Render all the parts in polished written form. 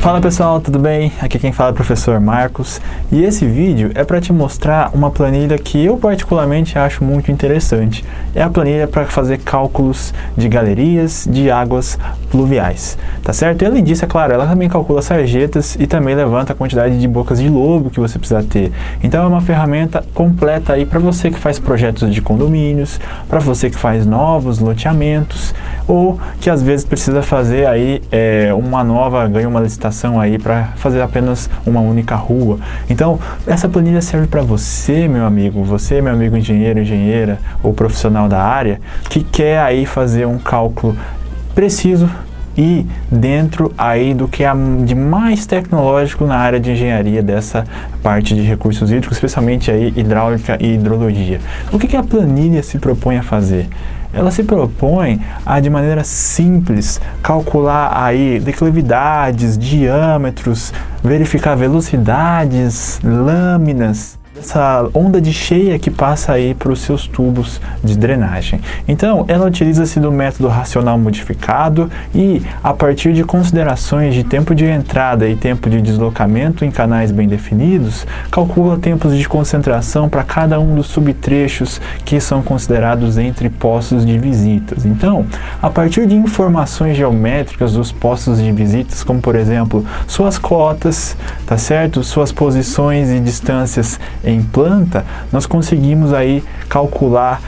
Fala pessoal, tudo bem? Aqui quem fala é o professor Marcos e esse vídeo é para te mostrar uma planilha que eu particularmente acho muito interessante. É a planilha para fazer cálculos de galerias de águas pluviais, tá certo? E além disso, é claro, ela também calcula sarjetas e também levanta a quantidade de bocas de lobo que você precisa ter. Então é uma ferramenta completa aí para você que faz projetos de condomínios, para você que faz novos loteamentos ou que às vezes precisa fazer aí ganha uma licitação aí para fazer apenas uma única rua. Então, essa planilha serve para você, meu amigo engenheiro, engenheira ou profissional da área que quer aí fazer um cálculo preciso e dentro aí do que é de mais tecnológico na área de engenharia dessa parte de recursos hídricos, especialmente aí hidráulica e hidrologia. O que a planilha se propõe a fazer? Ela se propõe a, de maneira simples, calcular aí declividades, diâmetros, verificar velocidades, lâminas, essa onda de cheia que passa aí para os seus tubos de drenagem. Então, ela utiliza-se do método racional modificado e, a partir de considerações de tempo de entrada e tempo de deslocamento em canais bem definidos, calcula tempos de concentração para cada um dos subtrechos que são considerados entre postos de visitas. Então, a partir de informações geométricas dos postos de visitas, como por exemplo, suas cotas, tá certo? Suas posições e distâncias em planta, nós conseguimos aí calcular,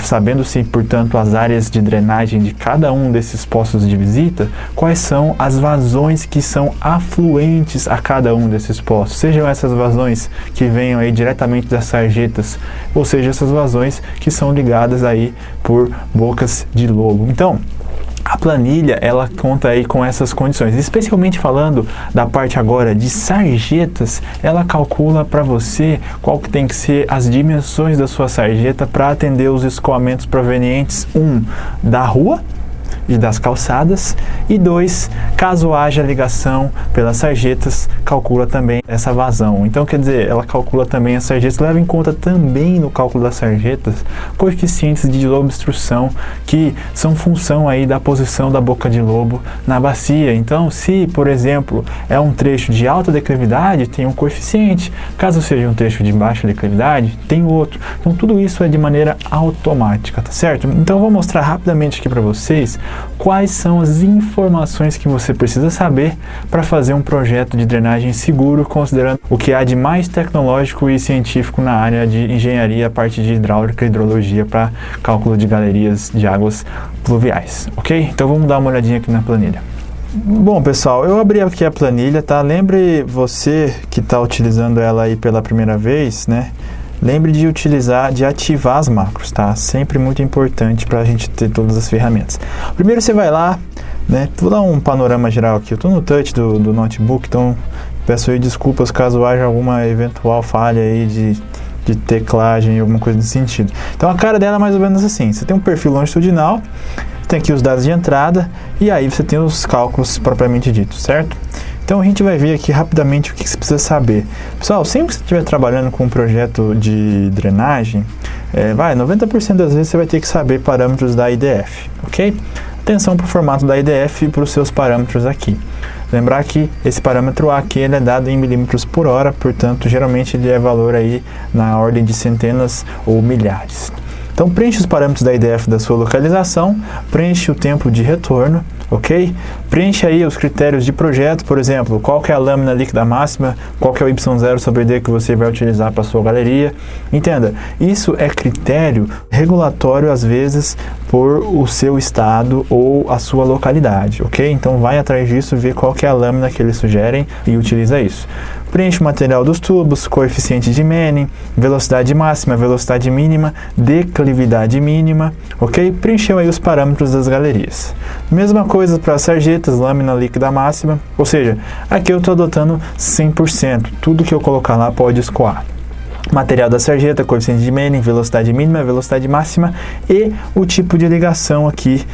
sabendo-se, portanto, as áreas de drenagem de cada um desses postos de visita, quais são as vazões que são afluentes a cada um desses postos, sejam essas vazões que venham aí diretamente das sarjetas, ou seja, essas vazões que são ligadas aí por bocas de lobo. Então, a planilha, ela conta aí com essas condições, especialmente falando da parte agora de sarjetas, ela calcula para você qual que tem que ser as dimensões da sua sarjeta para atender os escoamentos provenientes, da rua e das calçadas, e 2, caso haja ligação pelas sarjetas, calcula também essa vazão. Então, quer dizer, ela calcula também as sarjetas, leva em conta também no cálculo das sarjetas coeficientes de obstrução que são função aí da posição da boca de lobo na bacia. Então, se, por exemplo, é um trecho de alta declividade, tem um coeficiente, caso seja um trecho de baixa declividade, tem outro. Então, tudo isso é de maneira automática, tá certo? Então, eu vou mostrar rapidamente aqui para vocês quais são as informações que você precisa saber para fazer um projeto de drenagem seguro, considerando o que há de mais tecnológico e científico na área de engenharia, a parte de hidráulica e hidrologia para cálculo de galerias de águas pluviais, ok? Então vamos dar uma olhadinha aqui na planilha. Bom, pessoal, eu abri aqui a planilha, tá? Lembre você que está utilizando ela aí pela primeira vez, né? Lembre de ativar as macros, tá? Sempre muito importante para a gente ter todas as ferramentas. Primeiro você vai lá, né? Vou dar um panorama geral aqui. Eu estou no touch do notebook, então peço aí desculpas caso haja alguma eventual falha aí de teclagem, alguma coisa nesse sentido. Então a cara dela é mais ou menos assim. Você tem um perfil longitudinal, tem aqui os dados de entrada e aí você tem os cálculos propriamente ditos, certo? Então a gente vai ver aqui rapidamente o que você precisa saber. Pessoal, sempre que você estiver trabalhando com um projeto de drenagem, 90% das vezes você vai ter que saber parâmetros da IDF, ok? Atenção para o formato da IDF e para os seus parâmetros aqui. Lembrar que esse parâmetro aqui ele é dado em milímetros por hora, portanto, geralmente ele é valor aí na ordem de centenas ou milhares. Então preenche os parâmetros da IDF da sua localização, preenche o tempo de retorno, ok? Preenche aí os critérios de projeto, por exemplo, qual que é a lâmina líquida máxima, qual que é o Y0 sobre D que você vai utilizar para a sua galeria. Entenda, isso é critério regulatório às vezes por o seu estado ou a sua localidade, ok? Então vai atrás disso, vê qual que é a lâmina que eles sugerem e utiliza isso. Preenche o material dos tubos, coeficiente de Manning, velocidade máxima, velocidade mínima, declividade mínima, ok? Preencheu aí os parâmetros das galerias. Mesma coisa para as sarjetas, lâmina líquida máxima, ou seja, aqui eu estou adotando 100%, tudo que eu colocar lá pode escoar. Material da sarjeta, coeficiente de Manning, velocidade mínima, velocidade máxima e o tipo de ligação aqui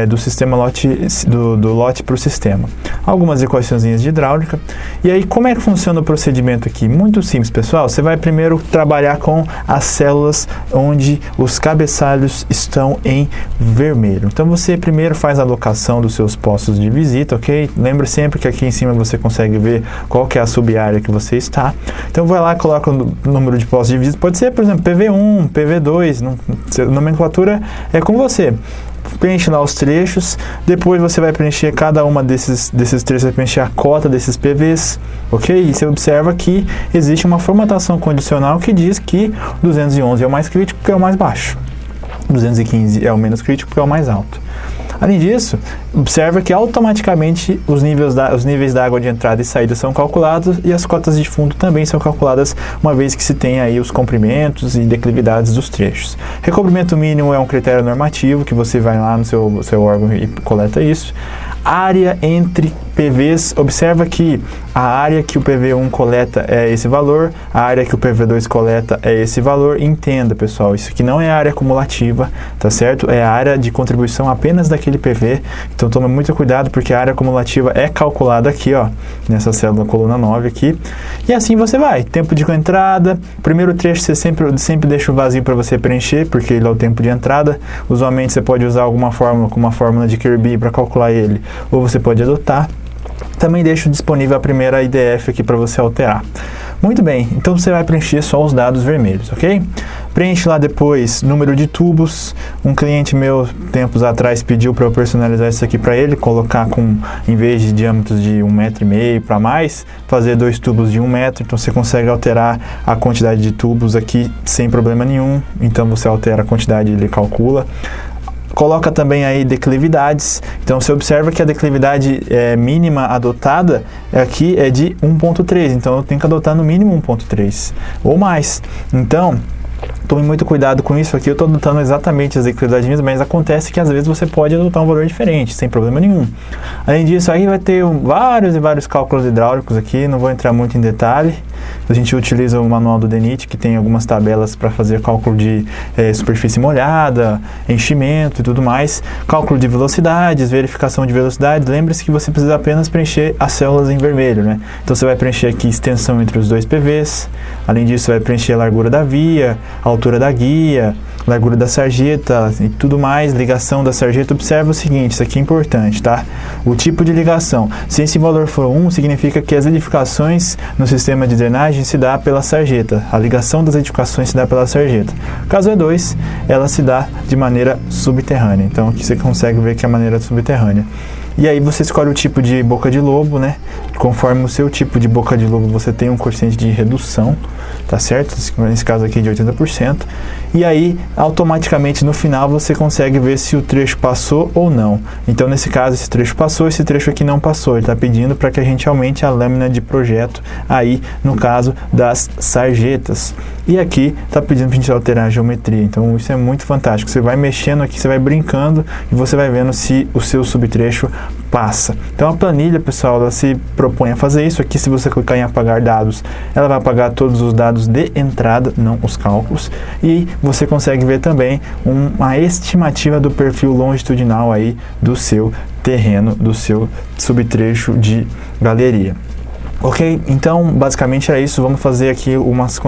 do sistema lote, do lote para o sistema. Algumas equaçõezinhas de hidráulica. E aí, como é que funciona o procedimento aqui? Muito simples, pessoal. Você vai primeiro trabalhar com as células onde os cabeçalhos estão em vermelho. Então, você primeiro faz a alocação dos seus postos de visita, ok? Lembre sempre que aqui em cima você consegue ver qual que é a sub-área que você está. Então, vai lá e coloca o número de postos de visita. Pode ser, por exemplo, PV1, PV2, a nomenclatura é com você. Preenche lá os trechos, depois você vai preencher cada uma desses trechos, vai preencher a cota desses PVs, ok? E você observa que existe uma formatação condicional que diz que 211 é o mais crítico porque é o mais baixo, 215 é o menos crítico porque é o mais alto. Além disso, observa que automaticamente os níveis da água de entrada e saída são calculados e as cotas de fundo também são calculadas, uma vez que se tem aí os comprimentos e declividades dos trechos. Recobrimento mínimo é um critério normativo que você vai lá no seu órgão e coleta isso. Área entre PVs, observa que a área que o PV1 coleta é esse valor, a área que o PV2 coleta é esse valor. Entenda, pessoal, isso aqui não é área acumulativa, tá certo? É a área de contribuição apenas daquele PV. Então toma muito cuidado porque a área acumulativa é calculada aqui, ó, nessa célula coluna 9 aqui. E assim você vai. Tempo de entrada, primeiro trecho você sempre deixa o vazio para você preencher, porque ele é o tempo de entrada. Usualmente você pode usar alguma fórmula, como uma fórmula de Kirby para calcular ele, ou você pode adotar. Também deixo disponível a primeira IDF aqui para você alterar. Muito bem, então você vai preencher só os dados vermelhos, ok? Preenche lá depois número de tubos. Um cliente meu, tempos atrás, pediu para eu personalizar isso aqui para ele, colocar em vez de diâmetros de 1,5 m para mais, fazer 2 tubos de 1 metro. Então você consegue alterar a quantidade de tubos aqui sem problema nenhum. Então você altera a quantidade e ele calcula. Coloca também aí declividades. Então você observa que a declividade mínima adotada aqui é de 1,3. Então eu tenho que adotar no mínimo 1,3 ou mais. Então tome muito cuidado com isso aqui. Eu estou adotando exatamente as declividades mínimas, mas acontece que às vezes você pode adotar um valor diferente, sem problema nenhum. Além disso, aí vai ter vários cálculos hidráulicos aqui, não vou entrar muito em detalhe. A gente utiliza o manual do DENIT, que tem algumas tabelas para fazer cálculo de superfície molhada, enchimento e tudo mais. Cálculo de velocidades, verificação de velocidades. Lembre-se que você precisa apenas preencher as células em vermelho, né? Então você vai preencher aqui extensão entre os dois PVs. Além disso, vai preencher a largura da via, a altura da guia, largura da sarjeta e tudo mais, ligação da sarjeta. Observa o seguinte, isso aqui é importante, tá? O tipo de ligação. Se esse valor for 1, significa que as edificações no sistema de drenagem se dá pela sarjeta. A ligação das edificações se dá pela sarjeta. Caso é 2, ela se dá de maneira subterrânea. Então aqui você consegue ver que é a maneira subterrânea. E aí você escolhe o tipo de boca de lobo, né? Conforme o seu tipo de boca de lobo, você tem um coeficiente de redução, tá certo? Nesse caso aqui de 80%. E aí, automaticamente, no final, você consegue ver se o trecho passou ou não. Então, nesse caso, esse trecho passou, esse trecho aqui não passou. Ele está pedindo para que a gente aumente a lâmina de projeto aí, no caso das sarjetas. E aqui está pedindo para a gente alterar a geometria. Então, isso é muito fantástico. Você vai mexendo aqui, você vai brincando e você vai vendo se o seu subtrecho passa. Então, a planilha, pessoal, ela se propõe a fazer isso. Aqui, se você clicar em apagar dados, ela vai apagar todos os dados de entrada, não os cálculos. E você consegue ver também uma estimativa do perfil longitudinal aí do seu terreno, do seu subtrecho de galeria. Ok? Então, basicamente era isso. Vamos fazer aqui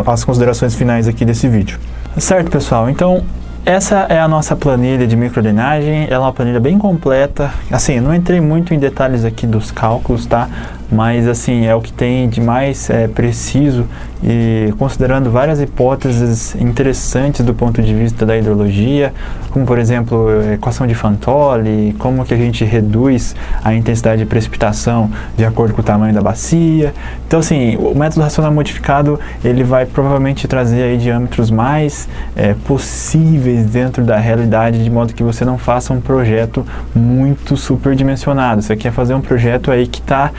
as considerações finais aqui desse vídeo. Certo, pessoal? Então, essa é a nossa planilha de microdrenagem. Ela é uma planilha bem completa. Assim, eu não entrei muito em detalhes aqui dos cálculos, tá? Mas, assim, é o que tem de mais preciso e considerando várias hipóteses interessantes do ponto de vista da hidrologia, como, por exemplo, a equação de Fantoli, como que a gente reduz a intensidade de precipitação de acordo com o tamanho da bacia. Então, assim, o método racional modificado, ele vai provavelmente trazer aí diâmetros mais possíveis dentro da realidade, de modo que você não faça um projeto muito superdimensionado. Você quer fazer um projeto aí que está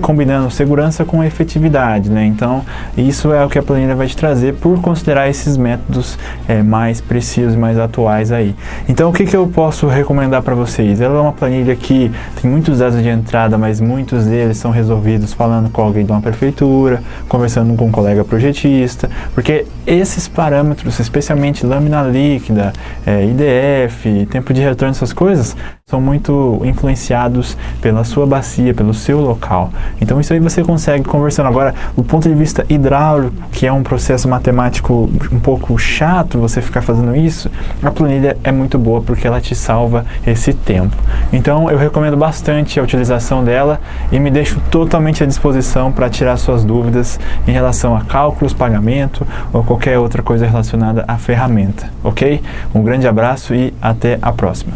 combinando segurança com efetividade, né? Então, isso é o que a planilha vai te trazer por considerar esses métodos mais precisos, mais atuais aí. Então, o que eu posso recomendar para vocês? Ela é uma planilha que tem muitos dados de entrada, mas muitos deles são resolvidos falando com alguém de uma prefeitura, conversando com um colega projetista, porque esses parâmetros, especialmente lâmina líquida, IDF, tempo de retorno, essas coisas, são muito influenciados pela sua bacia, pelo seu local. Então isso aí você consegue conversando. Agora, do ponto de vista hidráulico, que é um processo matemático um pouco chato você ficar fazendo isso, a planilha é muito boa porque ela te salva esse tempo. Então eu recomendo bastante a utilização dela e me deixo totalmente à disposição para tirar suas dúvidas em relação a cálculos, pagamento ou qualquer outra coisa relacionada à ferramenta, ok? Um grande abraço e até a próxima.